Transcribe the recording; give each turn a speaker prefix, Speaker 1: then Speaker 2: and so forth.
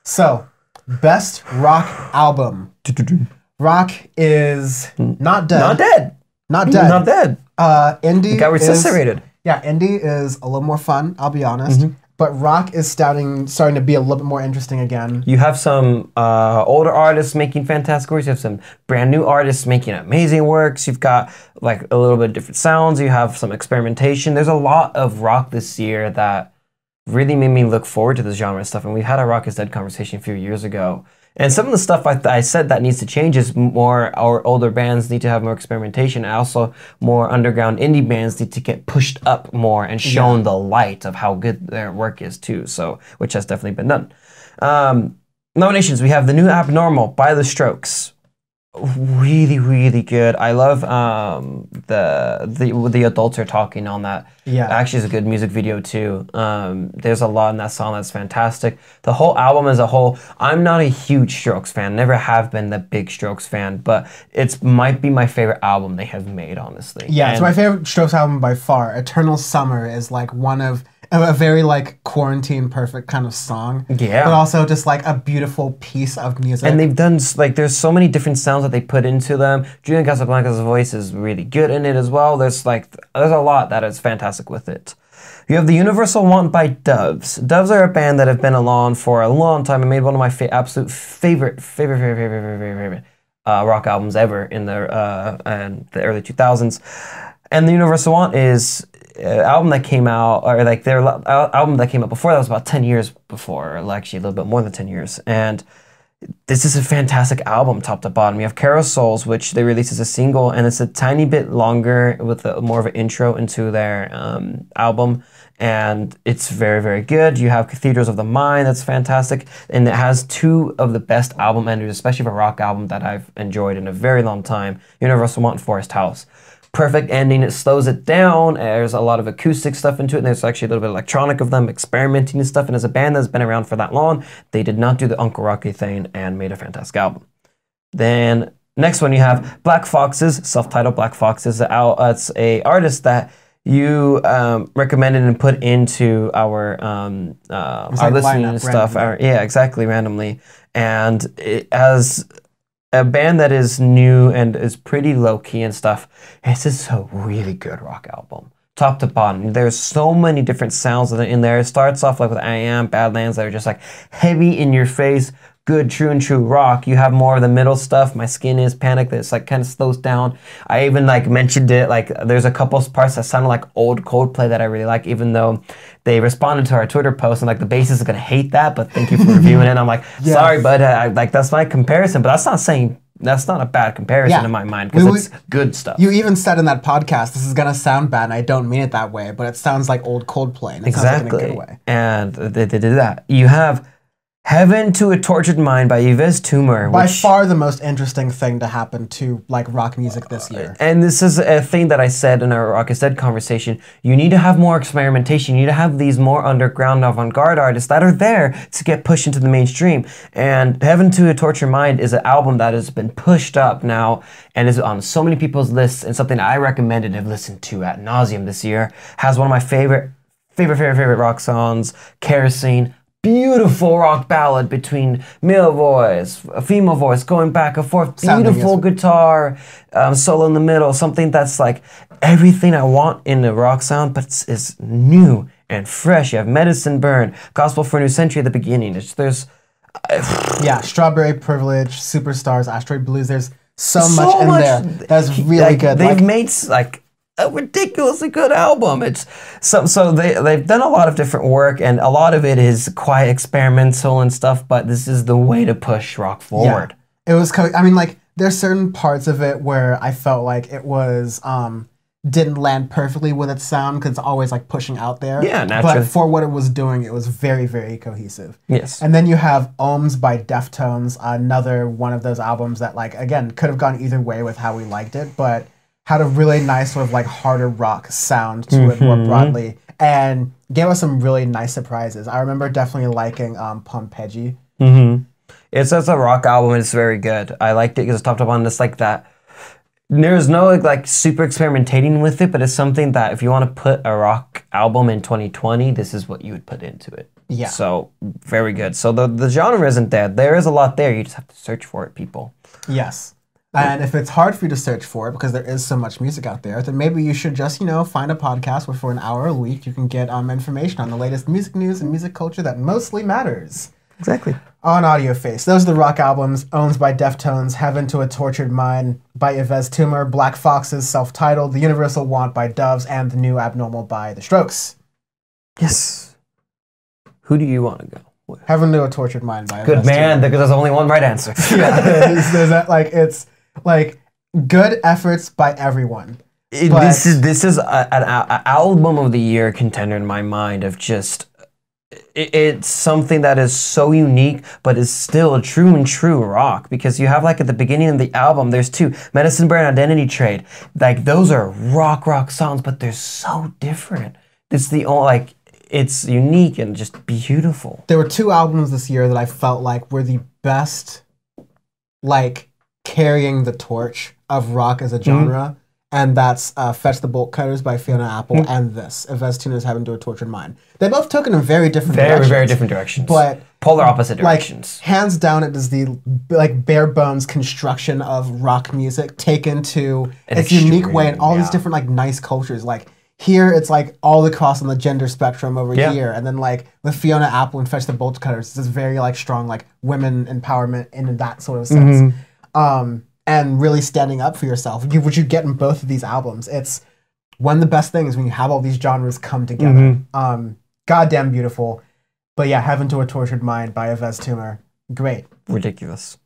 Speaker 1: So, best rock album. Rock is not dead.
Speaker 2: Not dead.
Speaker 1: Not dead.
Speaker 2: Not dead.
Speaker 1: Indie
Speaker 2: It got resuscitated.
Speaker 1: Yeah, indie is a little more fun, I'll be honest. But rock is starting to be a little bit more interesting again.
Speaker 2: You have some older artists making fantastic works. You have some brand new artists making amazing works. You've got like a little bit different sounds. You have some experimentation. There's a lot of rock this year that really made me look forward to this genre and stuff. And we had a Rock is Dead conversation a few years ago. And some of the stuff I said that needs to change is more our older bands need to have more experimentation. And also more underground indie bands need to get pushed up more and shown the light of how good their work is too. So, which has definitely been done. Nominations, we have The New Abnormal by The Strokes. Really, really good. I love the adults are talking on that.
Speaker 1: Yeah.
Speaker 2: Actually, it's a good music video too. There's a lot in that song that's fantastic. The whole album as a whole, I'm not a huge Strokes fan. Never have been the big Strokes fan, but it might be my favorite album they have made, honestly.
Speaker 1: Yeah, it's my favorite Strokes album by far. Eternal Summer is like one of a very like quarantine perfect kind of song.
Speaker 2: Yeah.
Speaker 1: But also just like a beautiful piece of music.
Speaker 2: And they've done, like, there's so many different sounds that they put into them. Julian Casablancas' voice is really good in it as well. There's a lot that is fantastic with it. You have The Universal Want by Doves. Doves are a band that have been along for a long time and made one of my absolute favorite rock albums ever in the early 2000s. And The Universal Want is album that came out, or like their album that came out before that was about 10 years before, or actually a little bit more than 10 years. And this is a fantastic album, top to bottom. You have Carousels, which they released as a single, and it's a tiny bit longer with more of an intro into their album. And it's very, very good. You have Cathedrals of the Mind, that's fantastic. And it has two of the best album enders, especially for a rock album that I've enjoyed in a very long time. Universal Want and Forest House. Perfect ending. It slows it down. There's a lot of acoustic stuff into it. And there's actually a little bit of electronic of them experimenting and stuff. And as a band that's been around for that long, they did not do the Uncle Rocky thing and made a fantastic album. Then next one you have Black Foxes, self-titled Black Foxes. It's a artist that you recommended and put into our listening and stuff. Yeah, exactly, randomly. And it has a band that is new and is pretty low-key and stuff. It's just a really good rock album. Top to bottom. There's so many different sounds in there. It starts off like with I Am, Badlands that are just like heavy in your face, good, true and true rock. You have more of the middle stuff. My Skin Is Panic that's like kind of slows down. I even like mentioned it, like there's a couple of parts that sound like old Coldplay that I really like, even though they responded to our Twitter post and like the bassist is gonna hate that, but thank you for reviewing it. And I'm like, sorry, but like that's my comparison, but that's not a bad comparison in my mind because it's good stuff.
Speaker 1: You even said in that podcast, this is going to sound bad, and I don't mean it that way, but it sounds like old Coldplay, and it sounds like in a good way.
Speaker 2: And they did that. You have Heaven to a Tortured Mind by Yves Tumor.
Speaker 1: By far the most interesting thing to happen to like rock music this year.
Speaker 2: And this is a thing that I said in our Rock is Dead conversation. You need to have more experimentation. You need to have these more underground avant-garde artists that are there to get pushed into the mainstream. And Heaven to a Tortured Mind is an album that has been pushed up now and is on so many people's lists, and something I recommended and have listened to ad nauseum this year. Has one of my favorite rock songs, Kerosene. Beautiful rock ballad between male voice, a female voice, going back and forth. Beautiful guitar, solo in the middle. Something that's like everything I want in a rock sound, but it's new and fresh. You have Medicine Burn, Gospel for a New Century at the beginning. There's
Speaker 1: Strawberry Privilege, Superstars, Asteroid Blues. There's so much in there that's really good.
Speaker 2: They've made like a ridiculously good album. It's so they've done a lot of different work, and a lot of it is quite experimental and stuff, but this is the way to push rock forward.
Speaker 1: It was, I mean, like there's certain parts of it where I felt like it was didn't land perfectly with its sound because it's always like pushing out there.
Speaker 2: Yeah, naturally.
Speaker 1: But for what it was doing, it was very, very cohesive.
Speaker 2: Yes.
Speaker 1: And then you have Ohms by Deftones, another one of those albums that like, again, could have gone either way with how we liked it, but had a really nice sort of like harder rock sound to it more broadly, and gave us some really nice surprises. I remember definitely liking Pompeii.
Speaker 2: It's a rock album and it's very good. I liked it because it's top to bottom. It's like that there's no like super experimentating with it, but it's something that if you want to put a rock album in 2020, this is what you would put into it.
Speaker 1: Yeah.
Speaker 2: So very good. So the genre isn't there. There is a lot there. You just have to search for it, people.
Speaker 1: Yes. And if it's hard for you to search for it because there is so much music out there, then maybe you should just, find a podcast where for an hour a week you can get information on the latest music news and music culture that mostly matters.
Speaker 2: Exactly.
Speaker 1: On Audioface. Those are the rock albums: Ohms by Deftones, Heaven to a Tortured Mind by Yves Tumor, Black Fox's Self-Titled, The Universal Want by Doves, and The New Abnormal by The Strokes.
Speaker 2: Yes. Who do you want to go with?
Speaker 1: Heaven to a Tortured Mind by
Speaker 2: Good
Speaker 1: Yves
Speaker 2: man,
Speaker 1: Tumor.
Speaker 2: because there's only one right answer.
Speaker 1: Yeah, there's that, it's good efforts by everyone.
Speaker 2: This is an album of the year contender in my mind of just... It's something that is so unique, but is still a true rock, because you have at the beginning of the album, there's two, Medicine Bear and Identity Trade. Those are rock songs, but they're so different. It's the only, it's unique and just beautiful.
Speaker 1: There were two albums this year that I felt were the best, carrying the torch of rock as a genre. And that's Fetch the Bolt Cutters by Fiona Apple and this, Yves Tumor's Heaven to a Tortured Mind. They both took it in very different directions.
Speaker 2: Very different directions.
Speaker 1: But
Speaker 2: polar opposite directions.
Speaker 1: Hands down, it is the bare bones construction of rock music taken to its unique way in all these different nice cultures. Here it's all across on the gender spectrum over here, and then with Fiona Apple and Fetch the Bolt Cutters, it's very strong women empowerment in that sort of sense. And really standing up for yourself, which you get in both of these albums. It's one of the best things when you have all these genres come together. Goddamn beautiful. But yeah, Heaven to a Tortured Mind by Yves Tumor. Great.
Speaker 2: Ridiculous.